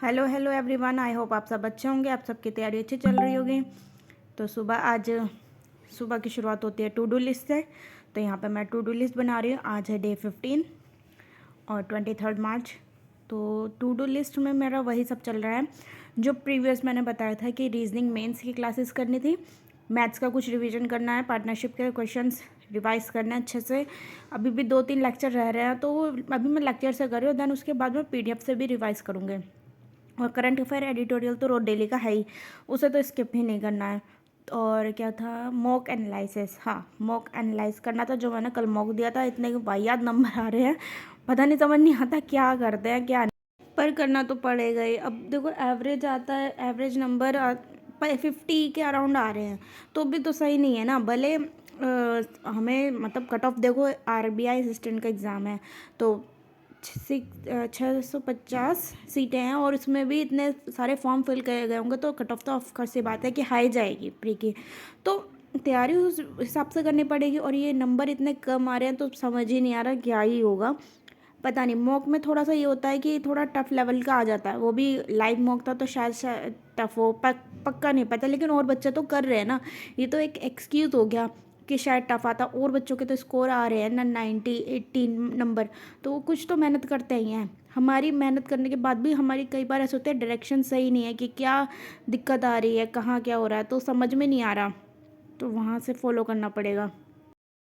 Hello hello everyone, I hope आप सब अच्छे होंगे। आप सबकी तैयारी अच्छी चल रही होगी। तो आज सुबह की शुरुआत होती है टू डू लिस्ट से। तो यहाँ पे मैं टू डू लिस्ट बना रही हूँ। आज है डे 15 और 23 मार्च। तो टू डू लिस्ट में मेरा वही सब चल रहा है जो प्रीवियस मैंने बताया था कि रीजनिंग मेंस की क्लासेस करनी थी, मैथ्स का कुछ रिवीजन करना है, पार्टनरशिप के क्वेश्चंस रिवाइज करना है अच्छे से। अभी भी 2-3 लेक्चर रह रहे हैं, तो अभी मैं लेक्चर से कर रही हूँ। देन उसके बाद मैं PDF से भी रिवाइज करूँगी। और करंट अफेयर एडिटोरियल तो रोज डेली का है ही, उसे तो स्किप ही नहीं करना है। और क्या था, मॉक एनालिसिस। हाँ, मॉक एनालाइज करना था, जो मैंने कल मॉक दिया था। इतने वाहियात नंबर आ रहे हैं, पता नहीं, समझ नहीं आता क्या करते हैं क्या नहीं, पर करना तो पड़ेगा ही। अब देखो एवरेज आता है, एवरेज नंबर 50 के अराउंड आ रहे हैं, तो भी तो सही नहीं है ना। भले हमें मतलब कट ऑफ देखो, RBI असिस्टेंट का एग्ज़ाम है तो 650 सीटें हैं, और इसमें भी इतने सारे फॉर्म फिल किए गए होंगे, तो कट ऑफ तो ऑफकोर्स सी बात है कि हाई जाएगी प्री की। तो तैयारी उस हिसाब से करनी पड़ेगी। और ये नंबर इतने कम आ रहे हैं तो समझ ही नहीं आ रहा क्या ही होगा, पता नहीं। मॉक में थोड़ा सा ये होता है कि थोड़ा टफ लेवल का आ जाता है, वो भी लाइव मॉक था तो शायद टफ हो, पक्का नहीं पता। लेकिन और बच्चे तो कर रहे हैं ना, ये तो एक एक्सक्यूज़ हो गया कि शायद टफ आता। और बच्चों के तो स्कोर आ रहे हैं ना 90-80 नंबर, तो वो कुछ तो मेहनत करते ही हैं। हमारी मेहनत करने के बाद भी हमारी कई बार ऐसे होते हैं डायरेक्शन सही नहीं है कि क्या दिक्कत आ रही है, कहाँ क्या हो रहा है, तो समझ में नहीं आ रहा, तो वहाँ से फॉलो करना पड़ेगा।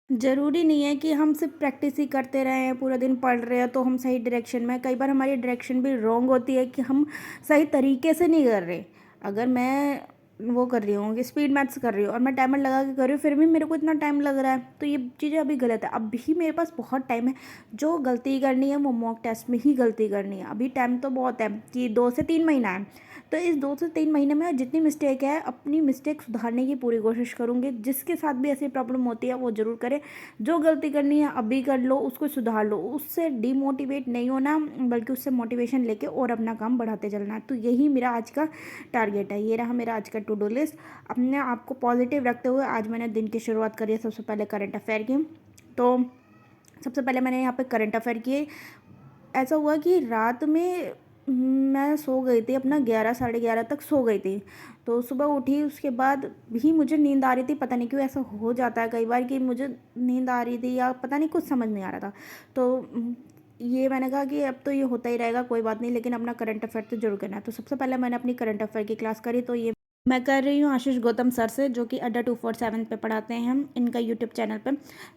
ज़रूरी नहीं है कि हम सिर्फ प्रैक्टिस ही करते रहे हैं, पूरा दिन पढ़ रहे हैं तो हम सही डायरेक्शन में। कई बार हमारी डायरेक्शन भी रॉन्ग होती है कि हम सही तरीके से नहीं कर रहे। अगर मैं वो कर रही हूँ कि स्पीड मैथ्स कर रही हूँ और मैं टाइमर लगा के कर रही हूँ, फिर भी मेरे को इतना टाइम लग रहा है, तो ये चीज़ें अभी गलत है। अभी मेरे पास बहुत टाइम है, जो गलती करनी है वो मॉक टेस्ट में ही गलती करनी है। अभी टाइम तो बहुत है कि 2 से 3 महीना है, तो इस 2 से 3 महीने में जितनी मिस्टेक है, अपनी मिस्टेक सुधारने की पूरी कोशिश करूँगी। जिसके साथ भी ऐसी प्रॉब्लम होती है वो ज़रूर करे। जो गलती करनी है अभी कर लो, उसको सुधार लो, उससे डिमोटिवेट नहीं होना, बल्कि उससे मोटिवेशन लेके और अपना काम बढ़ाते चलना है। तो यही मेरा आज का टारगेट है। ये रहा मेरा आज का टू डू लिस्ट। अपने आप को पॉजिटिव रखते हुए आज मैंने दिन की शुरुआत करी है सबसे पहले करंट अफेयर की। तो सबसे पहले मैंने यहाँ पे करंट अफेयर किए। ऐसा हुआ कि रात में मैं सो गई थी, अपना 11-11:30 तक सो गई थी। तो सुबह उठी, उसके बाद भी मुझे नींद आ रही थी। पता नहीं क्यों ऐसा हो जाता है कई बार कि मुझे नींद आ रही थी या पता नहीं, कुछ समझ नहीं आ रहा था। तो ये मैंने कहा कि अब तो ये होता ही रहेगा, कोई बात नहीं, लेकिन अपना करंट अफेयर तो जरूर करना है। तो सबसे पहले मैंने अपनी करंट अफेयर की क्लास करी। तो ये मैं कर रही हूँ आशीष गौतम सर से, जो कि अड्डा 247 पे पढ़ाते हैं। हम इनका यूट्यूब चैनल पे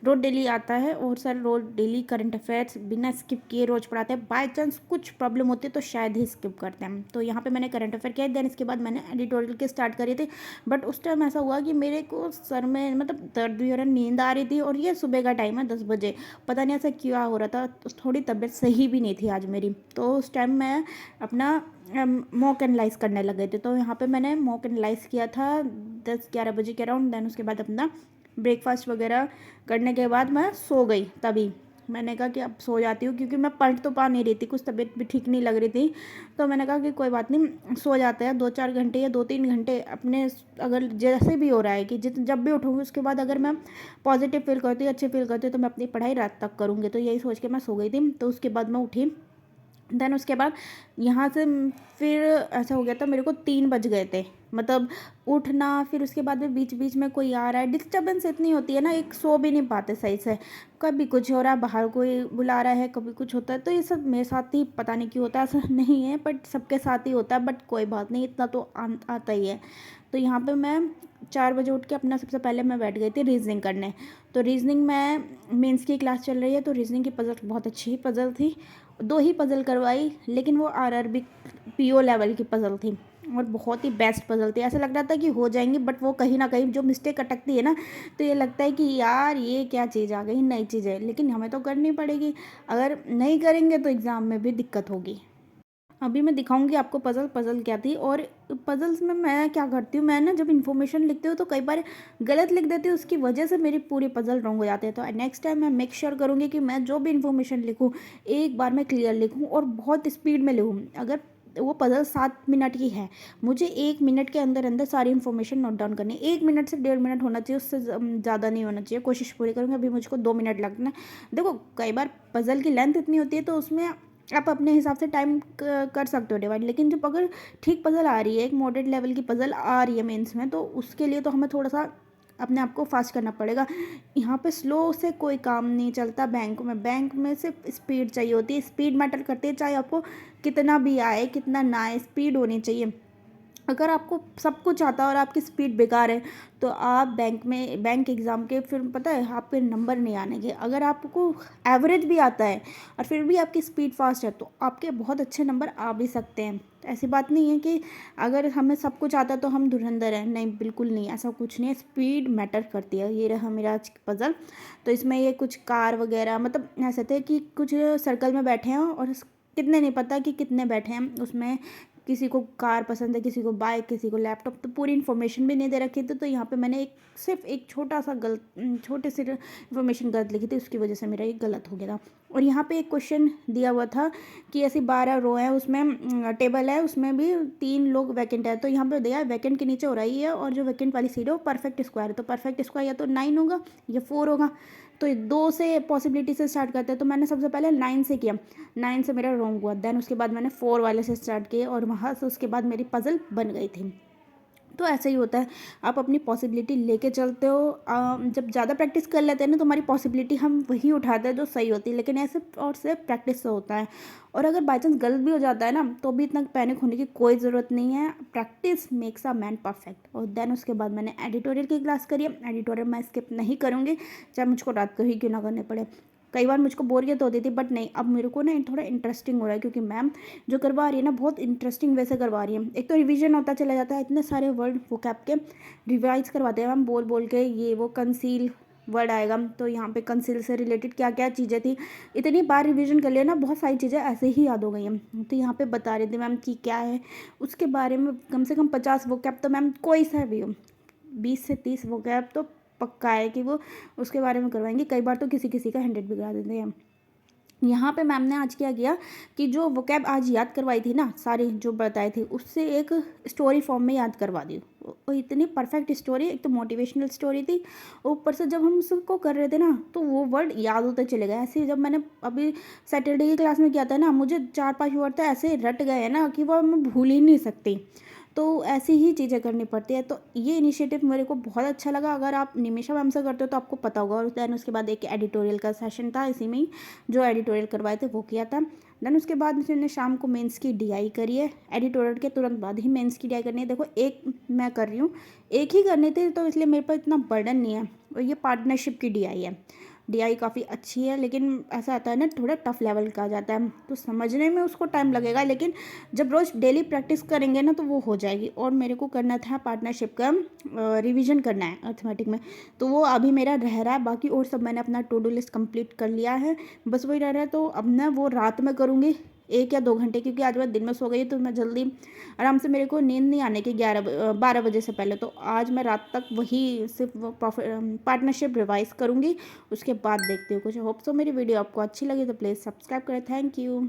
रोज डेली आता है, और सर रोज डेली करंट अफेयर्स बिना स्किप किए रोज पढ़ाते हैं। बाय चांस कुछ प्रॉब्लम होती है तो शायद ही स्किप करते हैं। तो यहाँ पे मैंने करंट अफेयर किया, देन इसके बाद मैंने एडिटोरियल की स्टार्ट करी थी। बट उस टाइम ऐसा हुआ कि मेरे को सर में मतलब दर्द भी हो रहा, नींद आ रही थी, और ये सुबह का टाइम है 10 बजे, पता नहीं ऐसा क्या हो रहा था। तो थोड़ी तबीयत सही भी नहीं थी आज मेरी। तो उस टाइम मैं अपना मॉक एनालाइज करने लगे थे। तो यहाँ पे मैंने मॉक एनालाइज किया था 10-11 बजे के अराउंड। देन उसके बाद अपना ब्रेकफास्ट वगैरह करने के बाद मैं सो गई। तभी मैंने कहा कि अब सो जाती हूँ, क्योंकि मैं पढ़ तो पा नहीं रही थी, कुछ तबीयत भी ठीक नहीं लग रही थी। तो मैंने कहा कि कोई बात नहीं, सो जाते हैं 2-4 घंटे या 2-3 घंटे अपने। अगर जैसे भी हो रहा है कि जब भी उठूँगी उसके बाद अगर मैं पॉजिटिव फील करती हूँ, अच्छी फील करती हूँ, तो मैं अपनी पढ़ाई रात तक करूँगी। तो यही सोच के मैं सो गई थी। तो उसके बाद मैं उठी। देन उसके बाद यहाँ से फिर ऐसा हो गया था, मेरे को 3 बज गए थे, मतलब उठना। फिर उसके बाद में बीच बीच में कोई आ रहा है, डिस्टर्बेंस इतनी होती है ना, एक सो भी नहीं पाते सही से। कभी कुछ हो रहा है, बाहर कोई बुला रहा है, कभी कुछ होता है। तो ये सब मेरे साथ ही पता नहीं क्यों होता है, ऐसा नहीं है बट सबके साथ ही होता है। बट कोई बात नहीं, इतना तो आता ही है। तो यहाँ पे मैं 4 बजे उठ के अपना सबसे पहले मैं बैठ गई थी रीजनिंग करने। तो रीजनिंग में मेंस की क्लास चल रही है, तो रीजनिंग की पजल बहुत अच्छी पजल थी। 2 ही पजल करवाई, लेकिन वो RRB PO लेवल की पजल थी, और बहुत ही बेस्ट पजल थी। ऐसा लग रहा था कि हो जाएंगी, बट वो कहीं ना कहीं जो मिस्टेक अटकती है ना, तो ये लगता है कि यार ये क्या चीज़ आ गई, नई चीज़ है, लेकिन हमें तो करनी पड़ेगी। अगर नहीं करेंगे तो एग्ज़ाम में भी दिक्कत होगी। अभी मैं दिखाऊंगी आपको पजल क्या थी। और पजल्स में मैं क्या करती हूँ, मैं ना जब इन्फॉर्मेशन लिखती हूँ तो कई बार गलत लिख देती हूँ, उसकी वजह से मेरी पूरी पजल रॉन्ग हो जाती है। तो नेक्स्ट टाइम मैं मेक श्योर करूँगी कि मैं जो भी इन्फॉर्मेशन लिखूँ एक बार में क्लियर लिखूँ और बहुत स्पीड में लिखूँ। अगर वो पजल 7 मिनट की है, मुझे 1 मिनट के अंदर अंदर सारी इन्फॉर्मेशन नोट डाउन करनी है। 1 मिनट से 1.5 मिनट होना चाहिए, उससे ज़्यादा नहीं होना चाहिए। कोशिश पूरी करूँगी। अभी मुझको 2 मिनट लगना है। देखो कई बार पजल की लेंथ इतनी होती है तो उसमें आप अपने हिसाब से टाइम कर सकते हो डिवाइड। लेकिन जब अगर ठीक पज़ल आ रही है, एक मॉडरेट लेवल की पज़ल आ रही है मेंस में, तो उसके लिए तो हमें थोड़ा सा अपने आप को फास्ट करना पड़ेगा। यहाँ पे स्लो से कोई काम नहीं चलता। बैंक में सिर्फ स्पीड चाहिए होती है, स्पीड मैटर करती है, चाहे आपको कितना भी आए कितना ना आए, स्पीड होनी चाहिए। अगर आपको सब कुछ आता है और आपकी स्पीड बेकार है, तो आप बैंक एग्ज़ाम के फिर पता है आपके नंबर नहीं आने। अगर आपको एवरेज भी आता है और फिर भी आपकी स्पीड फास्ट है, तो आपके बहुत अच्छे नंबर आ भी सकते हैं। ऐसी बात नहीं है कि अगर हमें सब कुछ आता है तो हम धुरंधर हैं, नहीं बिल्कुल नहीं, ऐसा कुछ नहीं है। स्पीड मैटर करती है। ये रहा मेरा आज पज़ल। तो इसमें ये कुछ कार वगैरह, मतलब ऐसे थे कि कुछ सर्कल में बैठे हैं और कितने नहीं पता कि कितने बैठे हैं उसमें। किसी को कार पसंद है, किसी को बाइक, किसी को लैपटॉप, तो पूरी इन्फॉर्मेशन भी नहीं दे रखी थी। तो यहाँ पे मैंने सिर्फ एक छोटे से इन्फॉर्मेशन गलत लिखी थी, उसकी वजह से मेरा ये गलत हो गया था। और यहाँ पे एक क्वेश्चन दिया हुआ था कि ऐसी 12 रो है, उसमें टेबल है, उसमें भी 3 लोग वैकेंट है। तो यहाँ पे दिया है वैकेंट के नीचे हो रही है और जो वैकेंट वाली सीट है वो परफेक्ट स्क्वायर है। तो परफेक्ट स्क्वायर या तो 9 होगा या 4 होगा। तो 2 से पॉसिबिलिटी से स्टार्ट करते हैं। तो मैंने सबसे पहले 9 से किया, 9 से मेरा रॉन्ग हुआ। देन उसके बाद मैंने 4 वाले से स्टार्ट किए और वहाँ से उसके बाद मेरी पज़ल बन गई थी। तो ऐसा ही होता है, आप अपनी पॉसिबिलिटी लेके चलते हो। जब ज़्यादा प्रैक्टिस कर लेते हैं ना, तो हमारी पॉसिबिलिटी हम वही उठाते हैं जो सही होती है। लेकिन ऐसे और सिर्फ प्रैक्टिस से होता है। और अगर बाई चांस गलत भी हो जाता है ना, तो भी इतना पैनिक होने की कोई ज़रूरत नहीं है। Practice makes a man perfect. और देन उसके बाद मैंने एडिटोरियल की क्लास करी है। एडिटोरियल मैं स्किप नहीं करूँगी, चाहे मुझको रात को ही क्यों ना करने पड़े। कई बार मुझको बोरियत होती थी, बट नहीं, अब मेरे को ना थोड़ा इंटरेस्टिंग हो रहा है, क्योंकि मैम जो करवा रही है ना बहुत इंटरेस्टिंग वे से करवा रही है। एक तो रिवीजन होता चला जाता है, इतने सारे वर्ड वोकैब के रिवाइज करवाते हैं मैम बोल बोल के। ये वो कंसील वर्ड आएगा, तो यहाँ पे कंसील से रिलेटेड क्या क्या चीज़ें थी, इतनी बार रिवीजन कर लिया ना, बहुत सारी चीज़ें ऐसे ही याद हो गई हैं। तो यहाँ पे बता रहे थे मैम कि क्या है उसके बारे में। कम से कम 50 वोकैब तो मैम कोई सा भी हो, 20 से 30 वोकैब तो पक्का है कि वो उसके बारे में करवाएंगे। कई बार तो किसी किसी का 100 भी करा देते हैं। यहाँ पे मैम ने आज क्या किया कि जो वोकैब आज याद करवाई थी ना, सारी जो बताए थे, उससे एक स्टोरी फॉर्म में याद करवा दी। और इतनी परफेक्ट स्टोरी, एक तो मोटिवेशनल स्टोरी थी, ऊपर से जब हम उसको कर रहे थे ना, तो वो वर्ड याद होते चले गए। ऐसे जब मैंने अभी सैटरडे की क्लास में किया था ना, मुझे 4-5 वर्ड तो ऐसे रट गए हैं ना कि वो मैं भूल ही नहीं सकती। तो ऐसी ही चीज़ें करनी पड़ती है। तो ये इनिशिएटिव मेरे को बहुत अच्छा लगा। अगर आप निमिषा मैम से करते हो तो आपको पता होगा। और दैन उसके बाद एक एडिटोरियल का सेशन था, इसी में ही जो एडिटोरियल करवाए थे वो किया था। देन उसके बाद मैंने शाम को मेंस की डीआई करी है। एडिटोरियल के तुरंत बाद ही मेंस की डीआई करनी है। देखो एक मैं कर रही हूँ, एक ही करनी थी, तो इसलिए मेरे पास इतना बर्डन नहीं है। और ये पार्टनरशिप की डीआई है। डीआई काफ़ी अच्छी है, लेकिन ऐसा आता है ना थोड़ा टफ लेवल का आ जाता है, तो समझने में उसको टाइम लगेगा। लेकिन जब रोज़ डेली प्रैक्टिस करेंगे ना, तो वो हो जाएगी। और मेरे को करना था पार्टनरशिप का रिवीजन करना है अर्थमेटिक में, तो वो अभी मेरा रह रहा है। बाकी और सब मैंने अपना टू डू लिस्ट कंप्लीट कर लिया है, बस वही रह रहा है। तो अब मैं वो रात में करूँगी 1 या 2 घंटे, क्योंकि आज मैं दिन में सो गई, तो मैं जल्दी आराम से, मेरे को नींद नहीं आने की 12 बजे से पहले। तो आज मैं रात तक वही सिर्फ पार्टनरशिप रिवाइज करूँगी। उसके बाद देखती हूँ कुछ। होप सो मेरी वीडियो आपको अच्छी लगी तो प्लीज़ सब्सक्राइब करें। Thank you.